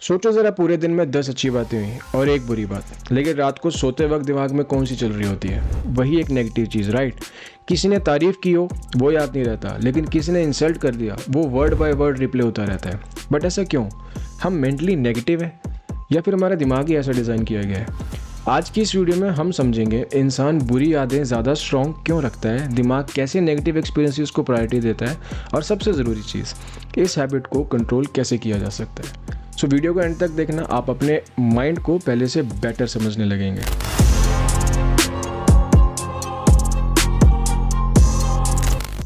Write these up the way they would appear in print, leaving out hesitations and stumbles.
सोचो ज़रा पूरे दिन में 10 अच्छी बातें हुई और एक बुरी बात, लेकिन रात को सोते वक्त दिमाग में कौन सी चल रही होती है? वही एक नेगेटिव चीज़, राइट? किसी ने तारीफ़ की हो वो याद नहीं रहता, लेकिन किसी ने इंसल्ट कर दिया वो वर्ड बाय वर्ड रिप्ले होता रहता है। बट ऐसा क्यों? हम मेंटली नेगेटिव है या फिर हमारा दिमाग ही ऐसा डिज़ाइन किया गया है? आज की इस वीडियो में हम समझेंगे इंसान बुरी यादें ज़्यादा स्ट्रॉन्ग क्यों रखता है, दिमाग कैसे नेगेटिव एक्सपीरियंसेस को प्रायोरिटी देता है, और सबसे ज़रूरी चीज़, इस हैबिट को कंट्रोल कैसे किया जा सकता है। सो वीडियो को एंड तक देखना, आप अपने माइंड को पहले से बेटर समझने लगेंगे।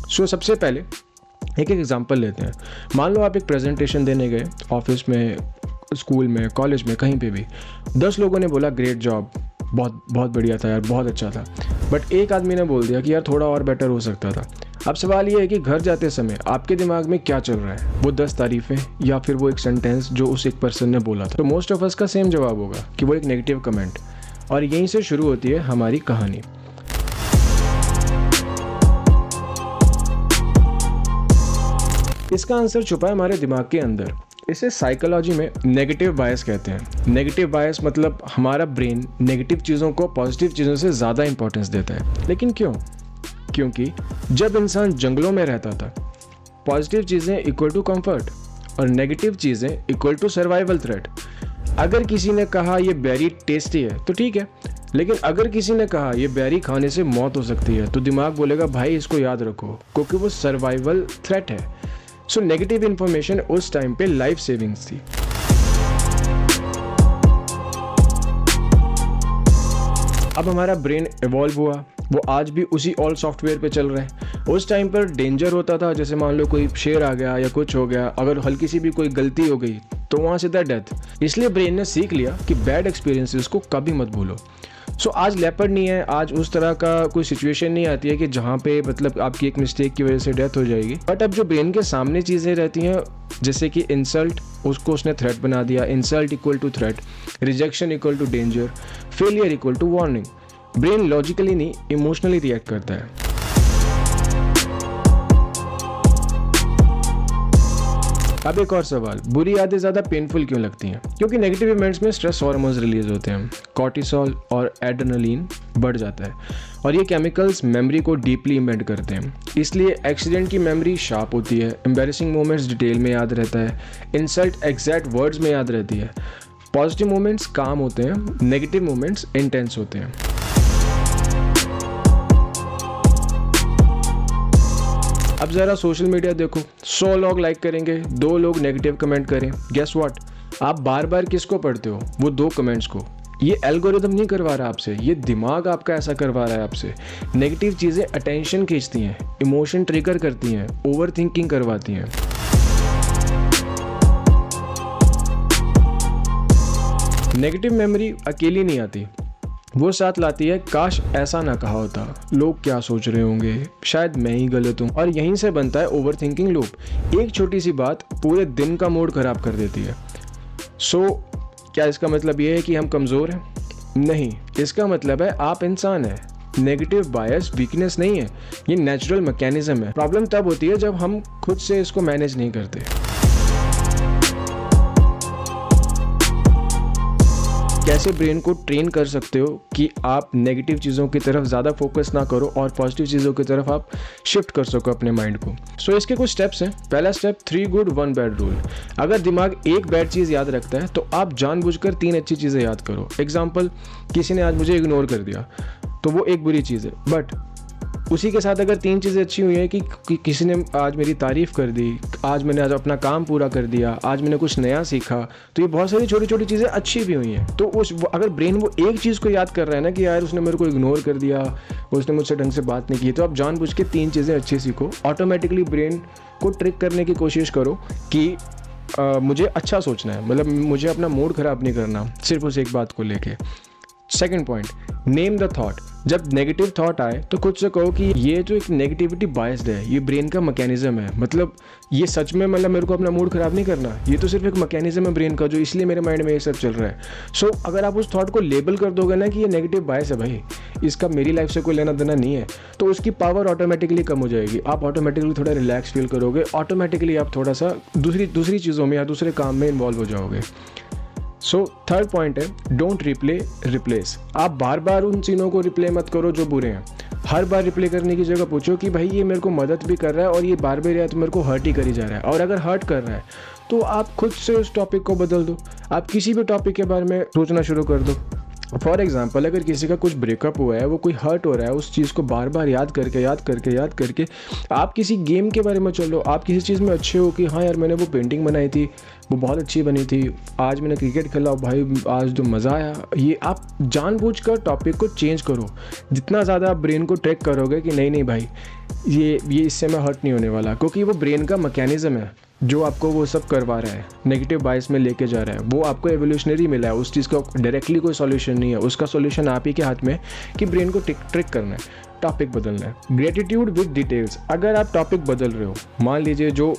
सो सबसे पहले एक एग्जांपल लेते हैं। मान लो आप एक प्रेजेंटेशन देने गए, ऑफिस में, स्कूल में, कॉलेज में, कहीं पे भी। 10 लोगों ने बोला ग्रेट जॉब, बहुत बहुत बढ़िया था यार, बहुत अच्छा था। बट एक आदमी ने बोल दिया कि यार थोड़ा और बेटर हो सकता था। अब सवाल ये है कि घर जाते समय आपके दिमाग में क्या चल रहा है, वो 10 तारीफ़ें या फिर वो एक सेंटेंस जो उस एक पर्सन ने बोला था? तो मोस्ट ऑफ अस का सेम जवाब होगा कि वो एक नेगेटिव कमेंट। और यहीं से शुरू होती है हमारी कहानी। इसका आंसर छुपा है हमारे दिमाग के अंदर। इसे साइकोलॉजी में नेगेटिव बायस कहते हैं। नेगेटिव बायस मतलब हमारा ब्रेन नेगेटिव चीज़ों को पॉजिटिव चीज़ों से ज़्यादा इंपॉर्टेंस देता है। लेकिन क्यों? क्योंकि जब इंसान जंगलों में रहता था, पॉजिटिव चीज़ें इक्वल टू कंफर्ट और नेगेटिव चीज़ें इक्वल टू सर्वाइवल थ्रेट। अगर किसी ने कहा ये बेरी टेस्टी है तो ठीक है, लेकिन अगर किसी ने कहा ये बेरी खाने से मौत हो सकती है तो दिमाग बोलेगा भाई इसको याद रखो, क्योंकि वो सर्वाइवल थ्रेट है। सो नेगेटिव इन्फॉर्मेशन उस टाइम पे लाइफ सेविंग्स थी। अब हमारा ब्रेन इवॉल्व हुआ, वो आज भी उसी ऑल सॉफ्टवेयर पे चल रहा है। उस टाइम पर डेंजर होता था, जैसे मान लो कोई शेर आ गया या कुछ हो गया, अगर हल्की सी भी कोई गलती हो गई तो वहाँ सीधा डेथ। इसलिए ब्रेन ने सीख लिया कि बैड एक्सपीरियंसेस को कभी मत भूलो। सो आज लेपर्ड नहीं है, आज उस तरह का कोई सिचुएशन नहीं आती है कि जहाँ पे मतलब आपकी एक मिस्टेक की वजह से डेथ हो जाएगी। बट अब जो ब्रेन के सामने चीज़ें रहती हैं, जैसे कि इंसल्ट, उसको उसने थ्रेट बना दिया। Insult equal to threat, rejection equal to danger, failure equal to warning. Brain logically नहीं, इमोशनली रिएक्ट करता है। अब एक और सवाल, बुरी यादें ज़्यादा पेनफुल क्यों लगती हैं? क्योंकि नेगेटिव इवेंट्स में स्ट्रेस हार्मोन्स रिलीज होते हैं, कॉर्टिसोल और एड्रेनलिन बढ़ जाता है, और ये केमिकल्स मेमोरी को डीपली इम्बेड करते हैं। इसलिए एक्सीडेंट की मेमोरी शार्प होती है, एम्बैरेसिंग मोमेंट्स डिटेल में याद रहता है, इंसल्ट एग्जैक्ट वर्ड्स में याद रहती है, पॉजिटिव मोमेंट्स काम होते हैं, नेगेटिव मोमेंट्स इंटेंस होते हैं। अब ज़रा सोशल मीडिया देखो, 100 लोग लाइक करेंगे, 2 लोग नेगेटिव कमेंट करें। गेस व्हाट, आप बार बार किसको पढ़ते हो? वो 2 कमेंट्स को। ये एल्गोरिदम नहीं करवा रहा आपसे, ये दिमाग आपका ऐसा करवा रहा है आपसे। नेगेटिव चीज़ें अटेंशन खींचती हैं, इमोशन ट्रिगर करती हैं, ओवर थिंकिंग करवाती हैं। नेगेटिव मेमोरी अकेली नहीं आती, वो साथ लाती है काश ऐसा ना कहा होता, लोग क्या सोच रहे होंगे, शायद मैं ही गलत हूँ, और यहीं से बनता है ओवर थिंकिंग लूप। एक छोटी सी बात पूरे दिन का मूड खराब कर देती है। सो क्या इसका मतलब ये है कि हम कमज़ोर हैं? नहीं, इसका मतलब है आप इंसान हैं। नेगेटिव बायस वीकनेस नहीं है, ये नेचुरल मैकेनिज्म है। प्रॉब्लम तब होती है जब हम खुद से इसको मैनेज नहीं करते। कैसे ब्रेन को ट्रेन कर सकते हो कि आप नेगेटिव चीज़ों की तरफ ज़्यादा फोकस ना करो और पॉजिटिव चीज़ों की तरफ आप शिफ्ट कर सको अपने माइंड को। सो इसके कुछ स्टेप्स हैं। पहला स्टेप, 3 गुड 1 बैड रूल। अगर दिमाग एक बैड चीज़ याद रखता है तो आप जानबूझकर 3 अच्छी चीज़ें याद करो। एग्जाम्पल, किसी ने आज मुझे इग्नोर कर दिया तो वो एक बुरी चीज़ है, बट उसी के साथ अगर 3 चीज़ें अच्छी हुई हैं कि किसी ने आज मेरी तारीफ़ कर दी, आज मैंने आज अपना काम पूरा कर दिया, आज मैंने कुछ नया सीखा, तो ये बहुत सारी छोटी छोटी चीज़ें अच्छी भी हुई हैं। तो अगर ब्रेन वो एक चीज़ को याद कर रहा है ना कि यार उसने मेरे को इग्नोर कर दिया, उसने मुझसे ढंग से बात नहीं की, तो आप जानबूझ के 3 चीज़ें अच्छी सीखो। ऑटोमेटिकली ब्रेन को ट्रिक करने की कोशिश करो कि मुझे अच्छा सोचना है, मतलब मुझे अपना मूड ख़राब नहीं करना सिर्फ उस एक बात को लेके। Second point, name the thought. जब नेगेटिव थॉट आए तो खुद से कहो कि ये जो एक नेगेटिविटी बायस्ड है, ये ब्रेन का मैकेनिज्म है, मतलब ये सच में मतलब मेरे को अपना मूड ख़राब नहीं करना, ये तो सिर्फ एक मैकेनिज्म है ब्रेन का, जो इसलिए मेरे माइंड में ये सब चल रहा है। सो अगर आप उस थॉट को लेबल कर दोगे ना कि ये नेगेटिव बायस है भाई, इसका मेरी लाइफ से कोई लेना देना नहीं है, तो उसकी पावर ऑटोमेटिकली कम हो जाएगी। आप ऑटोमेटिकली थोड़ा रिलैक्स फील करोगे, ऑटोमेटिकली आप थोड़ा सा दूसरी चीज़ों में या दूसरे काम में इन्वॉल्व हो जाओगे। सो थर्ड पॉइंट है डोंट रिप्ले रिप्लेस। आप बार बार उन चीज़ों को रिप्ले मत करो जो बुरे हैं। हर बार रिप्ले करने की जगह पूछो कि भाई ये मेरे को मदद भी कर रहा है और ये बार बार या तो मेरे को हर्ट ही करी जा रहा है, और अगर हर्ट कर रहा है तो आप खुद से उस टॉपिक को बदल दो। आप किसी भी टॉपिक के बारे में सोचना शुरू कर दो। फॉर एग्जाम्पल, अगर किसी का कुछ ब्रेकअप हुआ है, वो कोई हर्ट हो रहा है, उस चीज़ को बार बार याद करके आप किसी गेम के बारे में चलो। आप किसी चीज़ में अच्छे हो कि हाँ यार मैंने वो पेंटिंग बनाई थी, वो बहुत अच्छी बनी थी, आज मैंने क्रिकेट खेला भाई, आज जो मज़ा आया। ये आप जानबूझकर टॉपिक को चेंज करो। जितना ज़्यादा आप ब्रेन को ट्रैक करोगे कि नहीं भाई ये इससे मैं हर्ट नहीं होने वाला, क्योंकि वो ब्रेन का मैकेनिज़्म है जो आपको वो सब करवा रहा है, नेगेटिव बायस में लेके जा रहा है। वो आपको एवोल्यूशनरी मिला है, उस चीज़ का डायरेक्टली कोई सॉल्यूशन नहीं है। उसका सॉल्यूशन आप ही के हाथ में है कि ब्रेन को ट्रिक करना है, टॉपिक बदलना है। Gratitude with details. अगर आप टॉपिक बदल रहे हो, मान लीजिए जो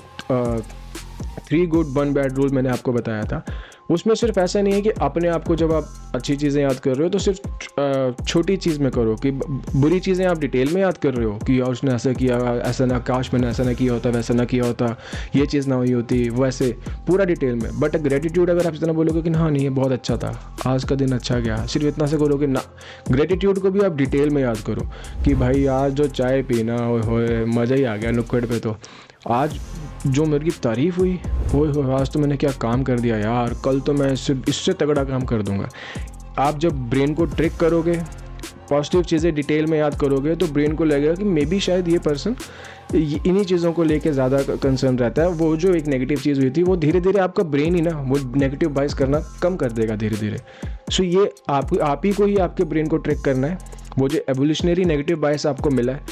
3 गुड 1 बैड रूल मैंने आपको बताया था, उसमें सिर्फ ऐसा नहीं है कि अपने आप को जब आप अच्छी चीज़ें याद कर रहे हो तो सिर्फ छोटी चीज़ में करो, कि बुरी चीज़ें आप डिटेल में याद कर रहे हो कि यार उसने ऐसा किया, ऐसा ना, काश मैंने ऐसा ना किया होता, वैसा ना किया होता, ये चीज़ ना हुई होती, वैसे पूरा डिटेल में। बट ग्रेटिट्यूड अगर आप इतना बोलोगे कि हाँ नहीं ये बहुत अच्छा था, आज का दिन अच्छा गया, सिर्फ इतना से करोगे ना। ग्रेटिट्यूड को भी आप डिटेल में याद करो कि भाई आज जो चाय पीना होए मज़ा ही आ गया नुक्कड़ पे, तो आज जो मेरी तारीफ़ हुई, वो आज तो मैंने क्या काम कर दिया यार, कल तो मैं इससे तगड़ा काम कर दूंगा। आप जब ब्रेन को ट्रिक करोगे, पॉजिटिव चीज़ें डिटेल में याद करोगे, तो ब्रेन को लगेगा कि मे बी शायद ये पर्सन इन्हीं चीज़ों को लेके ज़्यादा कंसर्न रहता है। वो जो एक नेगेटिव चीज़ हुई थी, वो धीरे धीरे आपका ब्रेन ही ना वो नेगेटिव बायस करना कम कर देगा धीरे धीरे। सो ये आप ही को ही आपके ब्रेन को ट्रिक करना है, वो जो एवोल्यूशनरी नेगेटिव बायस आपको मिला है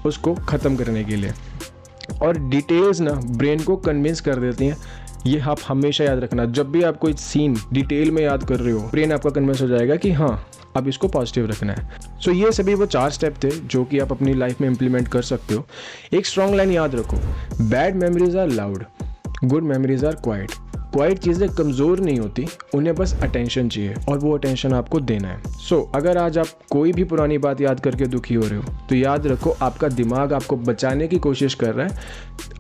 उसको ख़त्म करने के लिए। और डिटेल्स ना ब्रेन को कन्विंस कर देती हैं, ये आप हमेशा याद रखना। जब भी आप कोई सीन डिटेल में याद कर रहे हो, ब्रेन आपका कन्विंस हो जाएगा कि हाँ अब इसको पॉजिटिव रखना है। सो ये सभी वो 4 स्टेप थे जो कि आप अपनी लाइफ में इम्प्लीमेंट कर सकते हो। एक स्ट्रॉन्ग लाइन याद रखो, bad memories are loud, good memories are quiet. Quiet चीज़ें कमज़ोर नहीं होती, उन्हें बस अटेंशन चाहिए और वो अटेंशन आपको देना है। सो अगर आज आप कोई भी पुरानी बात याद करके दुखी हो रहे हो, तो याद रखो आपका दिमाग आपको बचाने की कोशिश कर रहा है,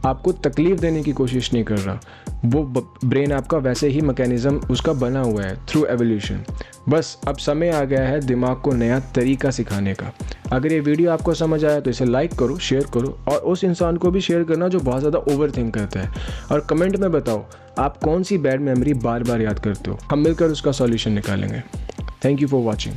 आपको तकलीफ देने की कोशिश नहीं कर रहा। वो ब्रेन आपका वैसे ही मैकेनिज़्म उसका बना हुआ है थ्रू एवोल्यूशन। बस अब समय आ गया है दिमाग को नया तरीका सिखाने का। अगर ये वीडियो आपको समझ आया तो इसे लाइक करो, शेयर करो, और उस इंसान को भी शेयर करना जो बहुत ज़्यादा ओवर थिंक करता है। और कमेंट में बताओ आप कौन सी बैड मेमोरी बार बार याद करते हो, हम मिलकर उसका सॉल्यूशन निकालेंगे। Thank you for watching.